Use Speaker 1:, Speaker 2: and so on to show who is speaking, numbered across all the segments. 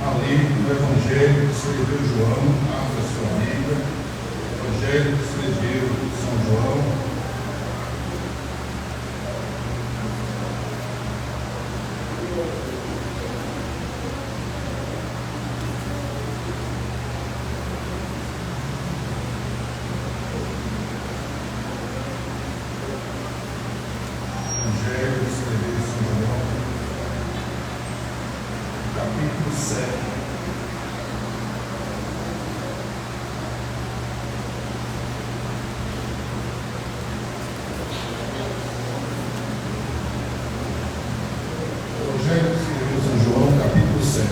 Speaker 1: ali no Evangelho que escreveu João, abra sua Bíblia, Evangelho que escreveu São João. Evangelho que escreveu São João, capítulo 7. Evangelho que escreveu São João, capítulo 7.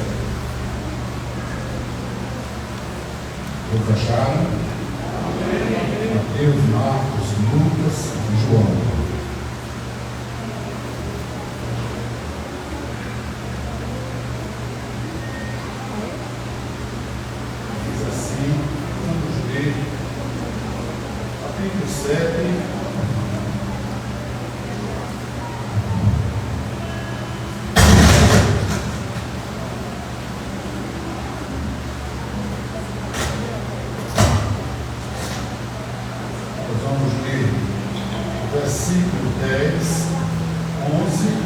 Speaker 1: Todos acharam? Mateus, Marcos, Lucas e João. Capítulo 7, nós vamos ler o versículo 10, 11.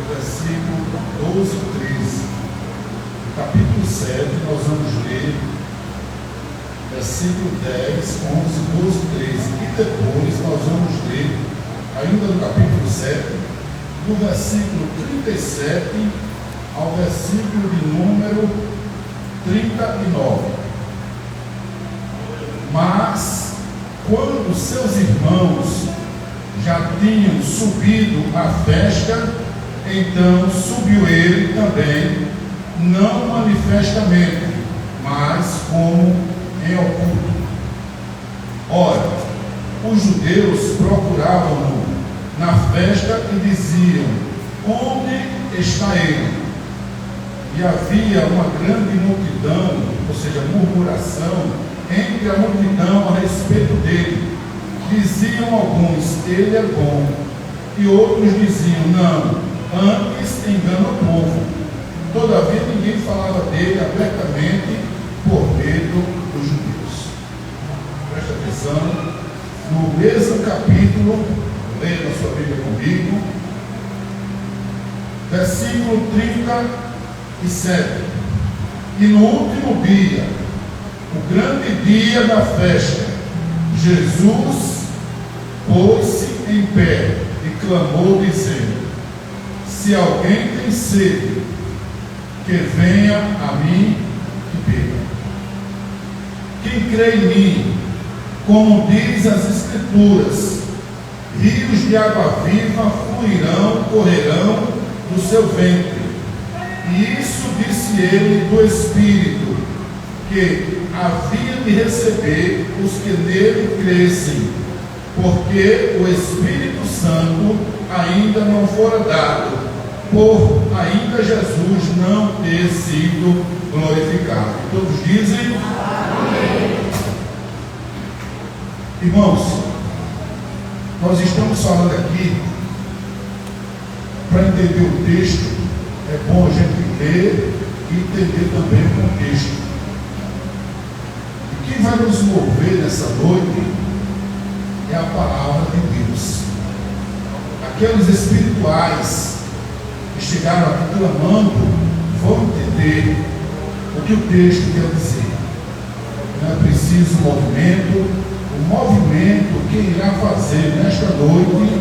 Speaker 1: Versículo 12 e 13. No capítulo 7, nós vamos ler versículo 10, 11, 12 e 13. E depois nós vamos ler, ainda no capítulo 7, do versículo 37 ao versículo de número 39. Mas, quando seus irmãos já tinham subido à festa, então subiu ele também, não manifestamente, mas como em oculto. Ora, os judeus procuravam-no na festa e diziam: onde está ele? E havia uma grande multidão, ou seja, murmuração entre a multidão a respeito dele. Diziam alguns: ele é bom, e outros diziam: não, antes engana o povo. Todavia ninguém falava dele abertamente por medo dos judeus. Presta atenção no mesmo capítulo, leia na sua Bíblia comigo, versículo 37. E no último dia, o grande dia da festa, Jesus pôs-se em pé e clamou dizendo: se alguém tem sede, que venha a mim e beba. Quem crê em mim, como diz as Escrituras, rios de água viva fluirão, correrão do seu ventre. E isso disse ele do Espírito, que havia de receber os que nele crescem, porque o Espírito Santo ainda não fora dado, por ainda Jesus não ter sido glorificado. Todos dizem amém. Irmãos, nós estamos falando aqui, para entender o texto, é bom a gente ler e entender também o contexto. E quem vai nos mover nessa noite é a palavra de Deus. Aqueles espirituais que chegaram aqui clamando vão entender o que o texto quer dizer. Não é preciso movimento. O movimento que irá fazer nesta noite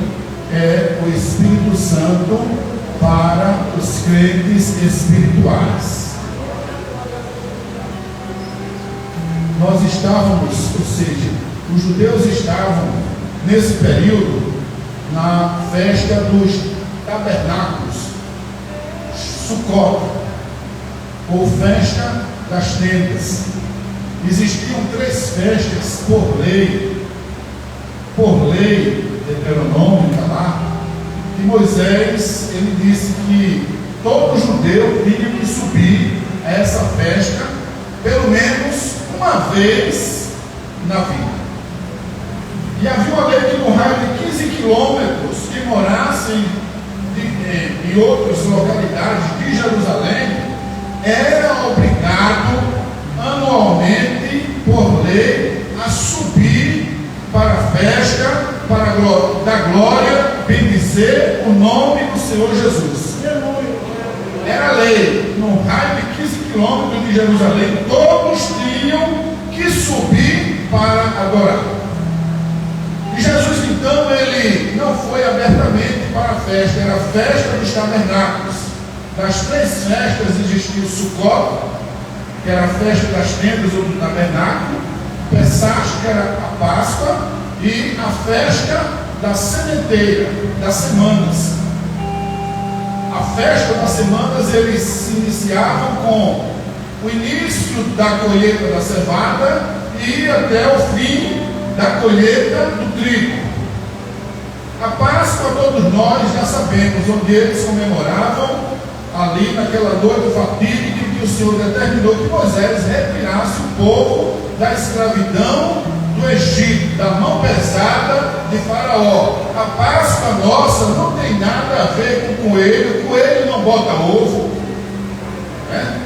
Speaker 1: é o Espírito Santo para os crentes espirituais. Nós estávamos, ou seja, os judeus estavam nesse período na festa dos tabernáculos, Sukkot, ou festa das tendas. Existiam 3 festas por lei, Deuteronômio, está lá, e Moisés, ele disse que todo judeu tinha que subir a essa festa pelo menos uma vez na vida. E havia uma lei que no raio de 15 quilômetros que morassem em outras localidades de Jerusalém, era obrigado anualmente, por lei, a subir para a festa, para dar glória, bendizer o nome do Senhor Jesus. Era lei, no raio de 15 quilômetros de Jerusalém, todos tinham que subir para adorar. E Jesus, então, ele não foi abertamente para a festa, era a festa dos tabernáculos. Das 3 festas existia o Sukkot, que era a festa das tendas ou do tabernáculo, Pessach, que era a Páscoa, e a festa da sementeira, das semanas. A festa das semanas, eles se iniciavam com o início da colheita da cevada e até o fim da colheita do trigo. A Páscoa, todos nós já sabemos, onde eles comemoravam ali naquela noite fatídica que o Senhor determinou que Moisés retirasse o povo da escravidão do Egito, da mão pesada de Faraó. A Páscoa nossa não tem nada a ver com coelho, coelho não bota ovo, né?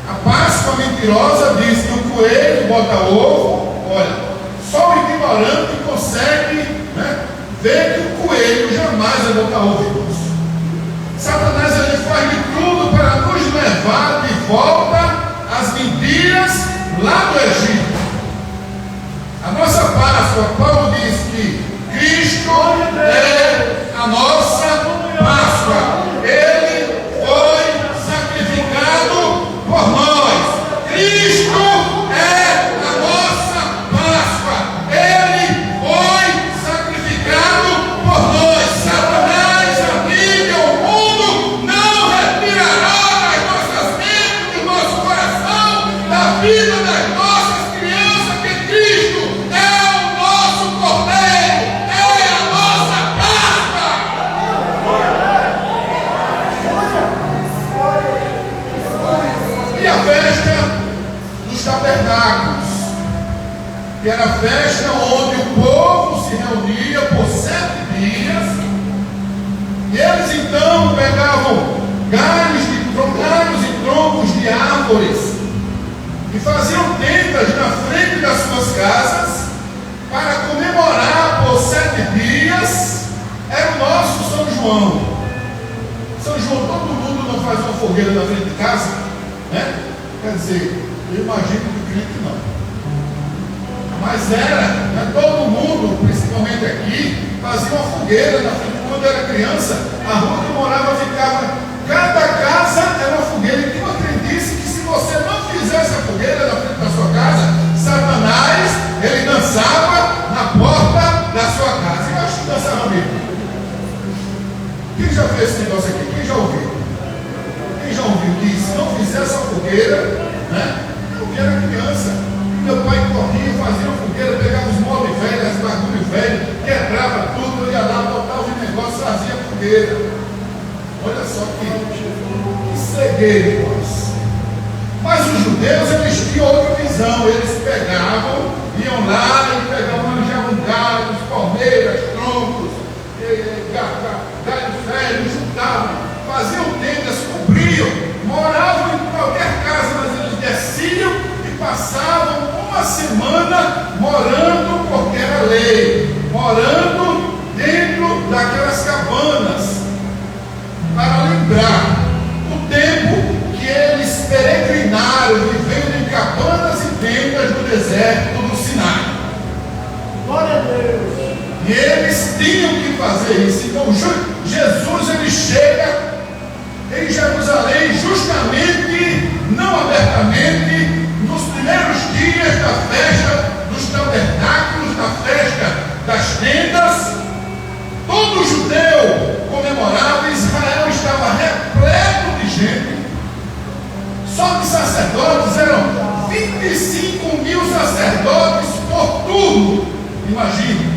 Speaker 1: A Páscoa mentirosa diz que o coelho bota ovo. Olha, só o ignorante consegue, né, ver que o coelho jamais vai botar ovo, irmãos. Satanás, ele faz de tudo para nos levar de volta às mentiras lá do Egito. A nossa Páscoa, Paulo diz que Cristo é a nossa Páscoa. Ele foi sacrificado por nós. Cristo é a nossa Páscoa. Ele foi sacrificado por nós. Satanás, a Bíblia, o mundo não retirará das nossas mentes, do nosso coração, da vida das nossas crianças, que Cristo é o nosso Cordeiro, é a nossa Páscoa. E a festa dos tabernáculos, que era a festa onde o povo se reunia por 7 dias, e eles então pegavam galhos e troncos de árvores e faziam tendas na frente das suas casas para comemorar por 7 dias. Era o nosso São João. São João, todo mundo não faz uma fogueira na frente de casa, né? Quer dizer, eu imagino que o crente não. Mas era, né, todo mundo, principalmente aqui, fazia uma fogueira na frente. Quando era criança, a rua que eu morava ficava, cada casa era uma fogueira. E tinha uma crendice que se você não fizesse a fogueira na frente da sua casa, Satanás, ele dançava na porta da sua casa. Eu acho que dançava mesmo. Quem já fez esse negócio aqui? Quem já ouviu? Quem já ouviu que se não fizesse a fogueira, né? Eu era criança. Meu pai corria, fazia uma fogueira, pegava os móveis velhos, as bagulhos velhos, quebrava tudo, eu ia lá, botava o negócio, fazia fogueira. Olha só que cegueira, irmãos. Mas os judeus, eles tinham outra visão. Eles pegavam, iam lá e pegavam, manjavam galhos, palmeiras, troncos, galhos velhos, juntavam, faziam tendas, cobriam, moravam em qualquer casa, mas eles desciam e passavam uma semana morando, porque era lei, morando dentro daquelas cabanas, para lembrar o tempo que eles peregrinaram, vivendo em cabanas e tendas no deserto do Sinai. Glória a Deus! E eles tinham que fazer isso. Então Jesus, ele chega em Jerusalém justamente, não abertamente, nos primeiros dias da festa dos tabernáculos, da festa das tendas. Todo judeu comemorava, Israel estava repleto de gente. Só que sacerdotes eram 25.000 sacerdotes por turno. Imagine,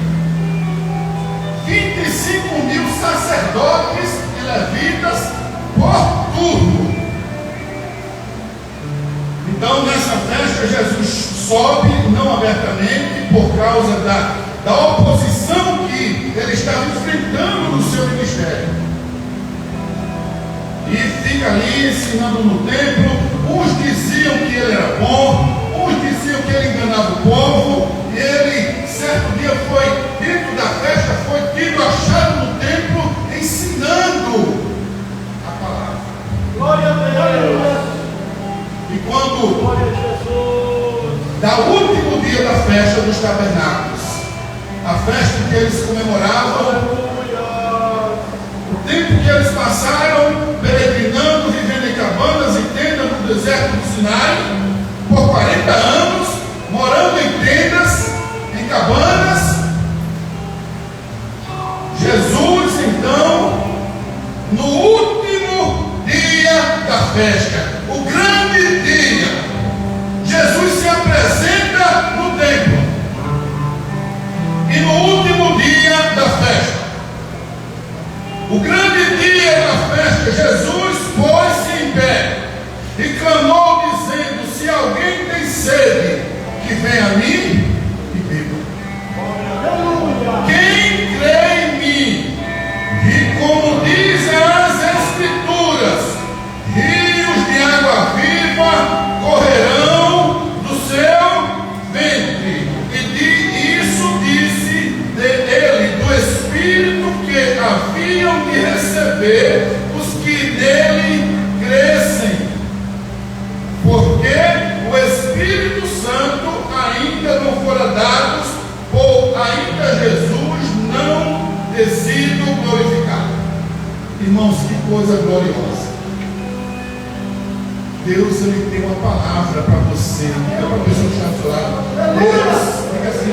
Speaker 1: 25.000 sacerdotes e levitas por turno. Então, nessa festa, Jesus sobe, não abertamente, por causa da oposição fica ali ensinando no templo. Uns diziam que ele era bom, uns diziam que ele enganava o povo. E ele, certo dia, foi dentro da festa, foi tido, achado no templo, ensinando a palavra.
Speaker 2: Glória a Deus.
Speaker 1: E quando
Speaker 2: Glória a Jesus.
Speaker 1: da último dia da festa dos tabernáculos, a festa que eles comemoravam,
Speaker 2: Aleluia.
Speaker 1: o tempo que eles passaram peregrinando, vivendo em cabanas e tendas no deserto do Sinai, por 40 anos, morando em tendas, em cabanas. Jesus, então, no último dia da festa, o grande dia, Jesus se apresenta no templo. E no último dia da festa, o grande dia da festa, Jesus pôs-se em pé e clamou, dizendo: se alguém tem sede, que venha a mim e beba.
Speaker 2: Aleluia.
Speaker 1: Quem crê em mim, e como dizem as Escrituras, rios de água viva correrão do seu ventre. E isso disse ele, do Espírito que haviam de receber os que nele crescem, porque o Espírito Santo ainda não fora dado, ou ainda Jesus não ter sido glorificado. Irmãos, que coisa gloriosa. Deus, ele tem uma palavra para você. Diga para a pessoa que está do seu lado. Deus, diga assim,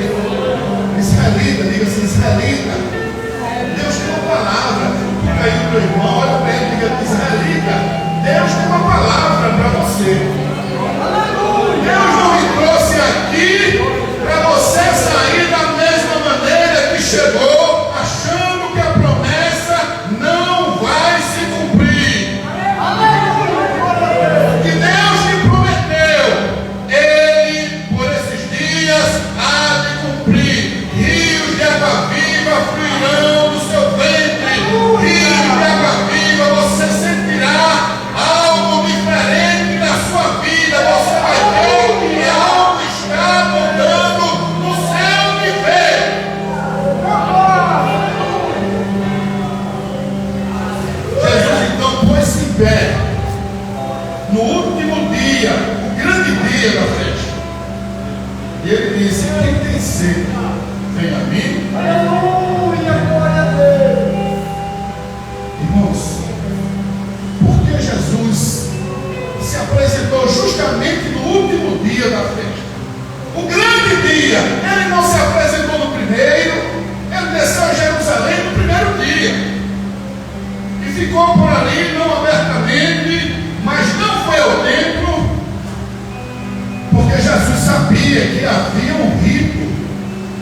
Speaker 1: israelita, diga assim, israelita. Deus tem uma palavra. Fica aí para o irmão, olha para ele, diga: israelita, Deus tem uma palavra para você. Deus não me trouxe aqui para você sair da mesma maneira que chegou, achando que a promessa não vai se cumprir. Que Deus te prometeu, Ele, por esses dias, há de cumprir. Rios de água viva fluirão do seu ventre. Rios de água viva, você sentirá algo diferente na sua vida. Você vai ver que algo está mudando no seu viver. Jesus então pôs-se em pé no último dia, o grande dia da festa, e ele disse: quem tem sede, vem a mim.
Speaker 2: Aleluia. Glória a Deus.
Speaker 1: Irmãos, porque Jesus se apresentou justamente no último dia da festa, o grande dia. Ele não se apresentou no primeiro, ele desceu a Jerusalém no primeiro dia e ficou por ali, não abertamente, mas não foi ao templo, porque Jesus sabia que havia um rito.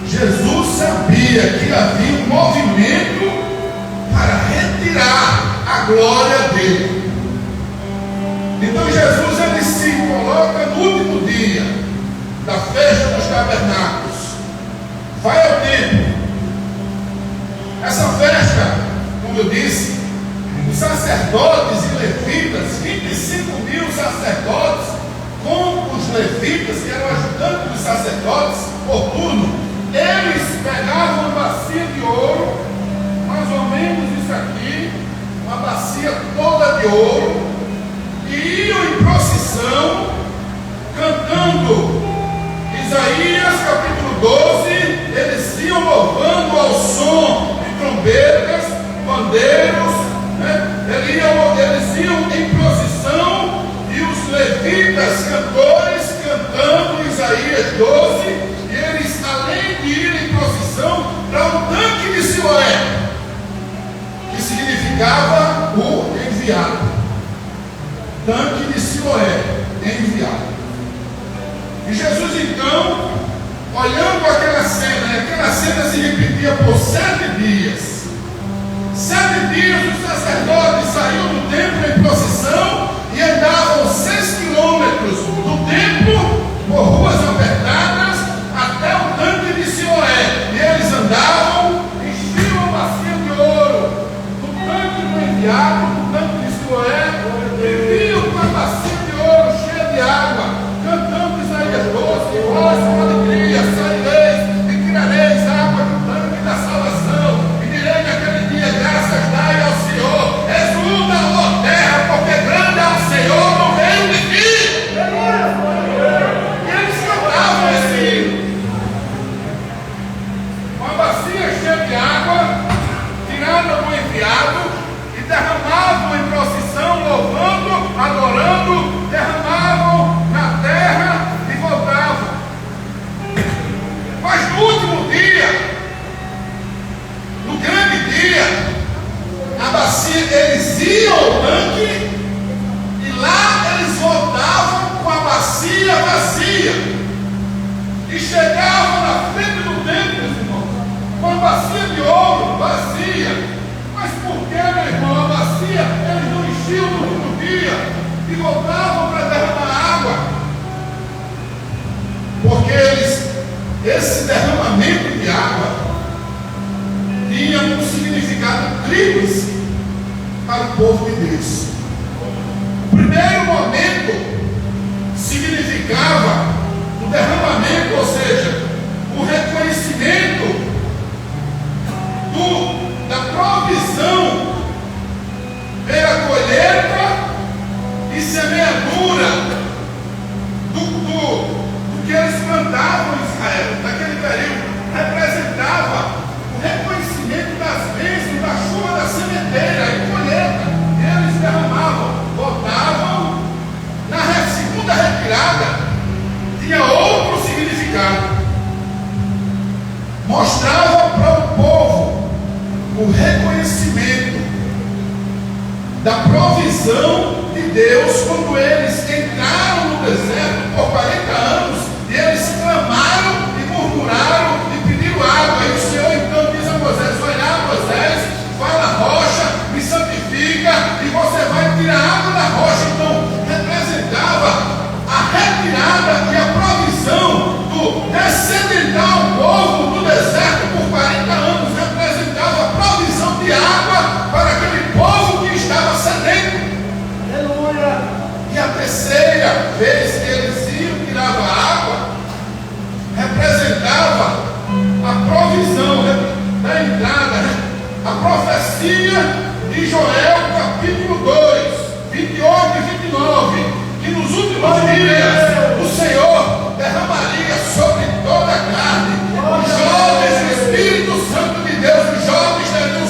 Speaker 1: Jesus sabia que havia um movimento para retirar a glória dele. Então Jesus, ele se coloca no último dia da festa dos tabernáculos, vai ao templo. Essa festa, como eu disse, os sacerdotes e levitas, 25.000 sacerdotes, com os levitas, que eram ajudantes dos sacerdotes por turno, eles pegavam uma bacia de ouro, mais ou menos isso aqui, uma bacia toda de ouro, e iam em procissão, cantando Isaías capítulo 12, eles iam louvando ao som de trombetas, bandeiros, né? Eles iam em procissão, e os levitas cantores cantando Isaías 12, e eles, além de ir em procissão, para o tanque de Siloé, que significava o enviado. Tanque de Siloé, enviado. E Jesus então, olhando aquela cena, e aquela cena se repetia por 7 dias. 7 dias os sacerdotes saíam do templo em procissão e andavam 6 quilômetros do templo por ruas apertadas, bacia de ouro vazia. Mas por que, meu irmão, a bacia eles não enchiam no último dia e voltavam para derramar água? Porque esse derramamento de água tinha um significado tríplice para o povo de Deus. O primeiro momento significava o derramamento, ou seja, o reconhecimento da provisão pela colheita e semeadura do que eles plantavam em Israel. Naquele período representava o reconhecimento das bênçãos, da chuva da sementeira e colheita. Eles derramavam, botavam na segunda retirada, tinha outro significado. Mostrava para o povo o reconhecimento da provisão de Deus quando eles entraram no deserto por 40 anos e eles clamaram e murmuraram e pediram água. E o Senhor então diz a Moisés: olha, Moisés, vai na rocha, me santifica e você vai tirar água da rocha. Então representava a retirada e a provisão do descedentar o povo do deserto por 40 anos. Representava a provisão de água para aquele povo que estava sedento.
Speaker 2: Aleluia.
Speaker 1: E a terceira vez que eles iam tirar a água, representava a provisão da entrada, a profecia de Joel, capítulo 2, 28 e 29, que nos últimos dias o Senhor derramaria sobre toda a carne. Os jovens, o Espírito Santo de Deus, os jovens teriam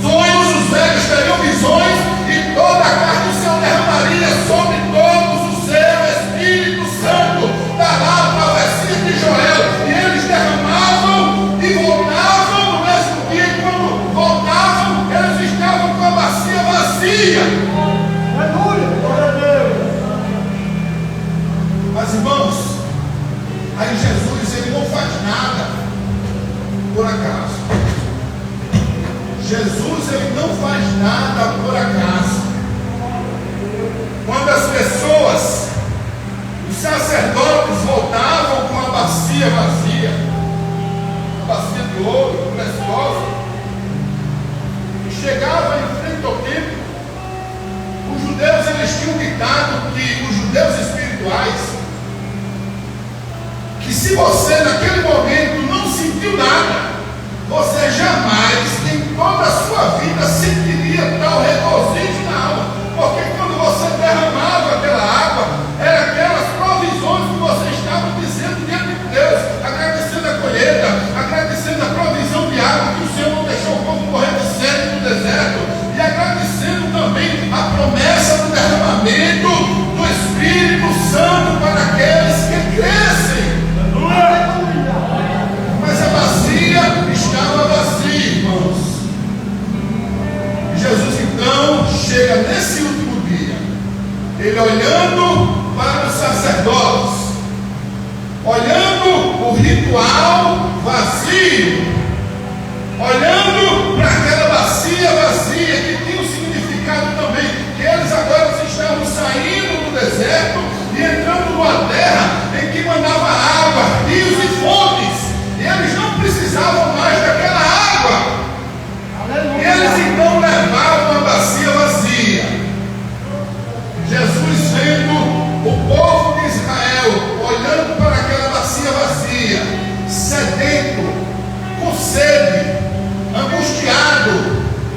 Speaker 1: sonhos, os velhos teriam visões, e toda a carne o Senhor derramaria sobre todos o seu Espírito Santo. Está lá a profecia de Joel, e eles derramavam e voltavam no mesmo dia, e quando voltavam, eles estavam com a bacia vazia.
Speaker 2: Aleluia. Glória a Deus.
Speaker 1: Mas irmãos, aí Jesus ele não faz nada por acaso. Jesus ele não faz nada por acaso. Quando as pessoas, os sacerdotes voltavam com a bacia vazia, a bacia de ouro, preciosa, e chegavam em frente ao templo, os judeus eles tinham ditado que os judeus espirituais, que se você naquele momento não sentiu nada, você jamais em toda a sua vida sentiria tal regozijo na alma, porque quando você derramava aquela água, eram aquelas provisões que você estava dizendo diante de Deus, agradecendo a colheita, agradecendo a provisão de água que o Senhor não deixou o povo morrer de sede no deserto, e agradecendo também a promessa do derramamento do Espírito Santo para aqueles que crescem. Mas a bacia estava vazia, irmãos. E Jesus então chega nesse último dia, ele olhando para os sacerdotes, olhando o ritual vazio, olhando para aquela bacia vazia que tinha um significado também, que eles agora estavam saindo do deserto e entrando numa terra em que mandava água, rios e fontes, e eles não precisavam mais daquela água.
Speaker 2: Aleluia.
Speaker 1: Eles então levavam a bacia vazia. Jesus vendo o povo de Israel olhando para aquela bacia vazia, sedento, com sede, angustiado,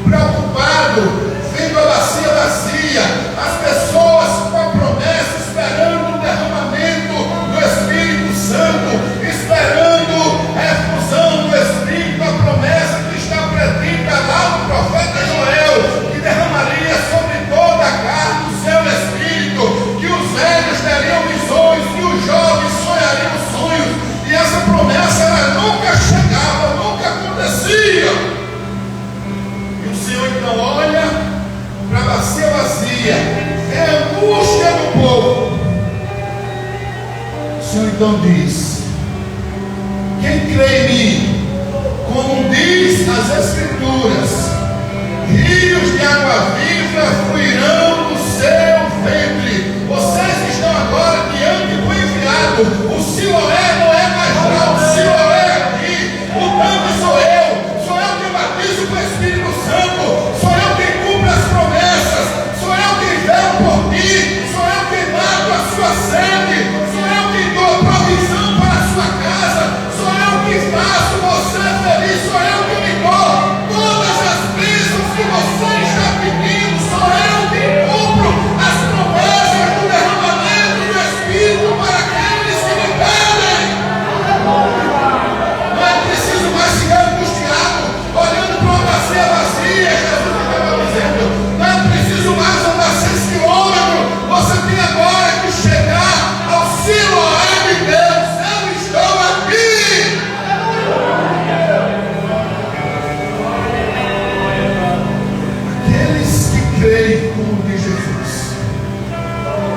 Speaker 1: preocupado, vendo a bacia vazia, as pessoas com a promessa, esperando o derramamento do Espírito Santo, esperando a efusão do Espírito, a promessa que está predita lá no profeta Joel, que derramaria sobre toda a carne o seu Espírito, que os velhos teriam visões, que os jovens sonhariam sonhos, e essa promessa ela nunca chegava, nunca acontecia. E o Senhor então olha para a bacia vazia, é a angústia do povo. O Senhor então diz: quem crê em mim, como diz Escrituras: rios de água viva fluirão do seu ventre. Vocês estão agora diante do enviado. O Siloé não é mais lá, o Siloé é aqui. O tanto sou eu que batizo com o Espírito Santo, sou eu quem cumpre as promessas, sou eu quem velo por ti, sou eu quem mato a sua sede, sou eu quem dou a provisão para a sua casa, sou eu que faço você feliz, sou eu que lhe dou todas as bênçãos que você está pedindo, sou eu quem cumpro as promessas do derramamento do Espírito para aqueles que me pedem. Não é preciso mais ficar angustiado, olhando para uma bacia vazia. Jesus estava dizendo: não é preciso mais andar 6 quilômetros, você tem agora que chegar ao Siloé de Deus. Eu estou aqui. Aqueles que creem como diz Jesus,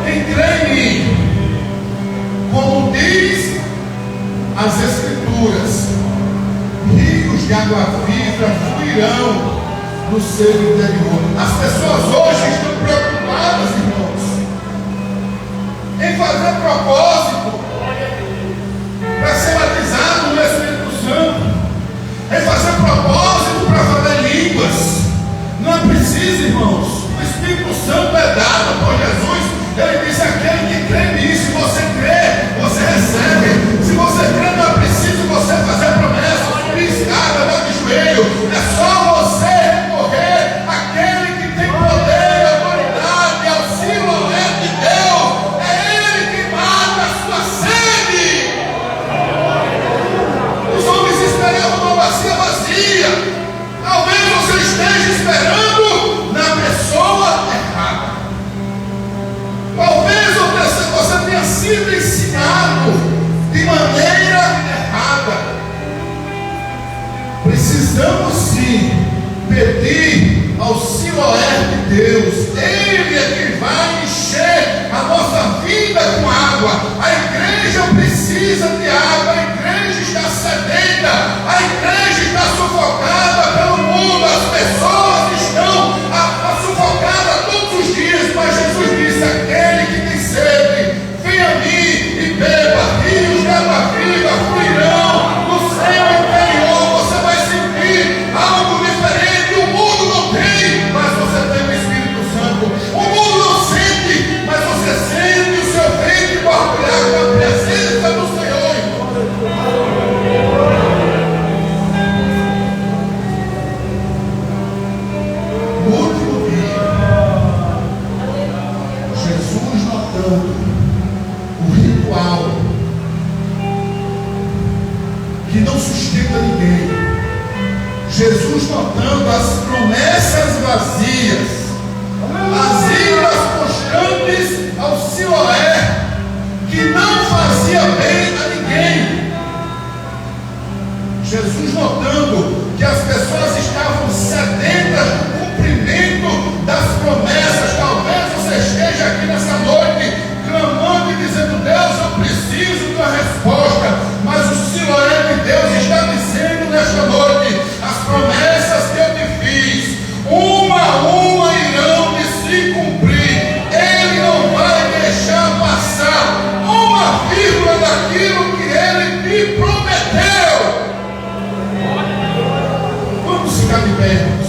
Speaker 1: quem crê em mim, como diz as Escrituras, rios de água viva fluirão no seu interior. As pessoas hoje estão preocupadas, irmãos, em fazer propósito para ser batizado no Espírito Santo, em fazer propósito para falar línguas. Não é preciso, irmãos. O Espírito Santo é dado por Jesus. Ele disse: aquele que crê nisso, você crê, você recebe. Se você crê, não é preciso você fazer promessa, subir escada, dar de joelho. É só você recorrer àquele que tem poder e autoridade, ao Siloé de Deus. É Ele que mata a sua sede. Os homens esperavam uma bacia vazia. Talvez você esteja esperando na pessoa errada. Talvez você tenha sido ensinado de maneira errada. Precisamos sim pedir ao Siloé de Deus. Ele é quem vai encher a nossa vida com água. A igreja precisa de água. A igreja está sedenta. A igreja está sufocada pelo mundo. As pessoas estão sufocadas todos os dias. Mas Jesus disse: aquele que tem sede, venha a mim e beba. Rios de água viva fluirão no seu interior. Você vai sentir algo diferente. O mundo não tem, mas você tem o Espírito Santo. O mundo não sente, mas você sente o seu ventre borbulhar com a presença do Senhor, irmão. No último dia, Jesus, notando o ritual que não sustenta ninguém, Jesus notando as promessas vazias, as idas constantes ao Siloé, que não fazia bem a ninguém. Jesus notando que as pessoas estavam sedentas do cumprimento das promessas. Talvez você esteja aqui nessa noite clamando e dizendo: Deus, eu preciso de uma resposta. Mas o Siloé de Deus está dizendo nesta noite: as promessas que eu te fiz, uma a uma irão de se cumprir. Ele não vai deixar passar uma vírgula daquilo que Ele te prometeu. Vamos ficar de pé, irmãos.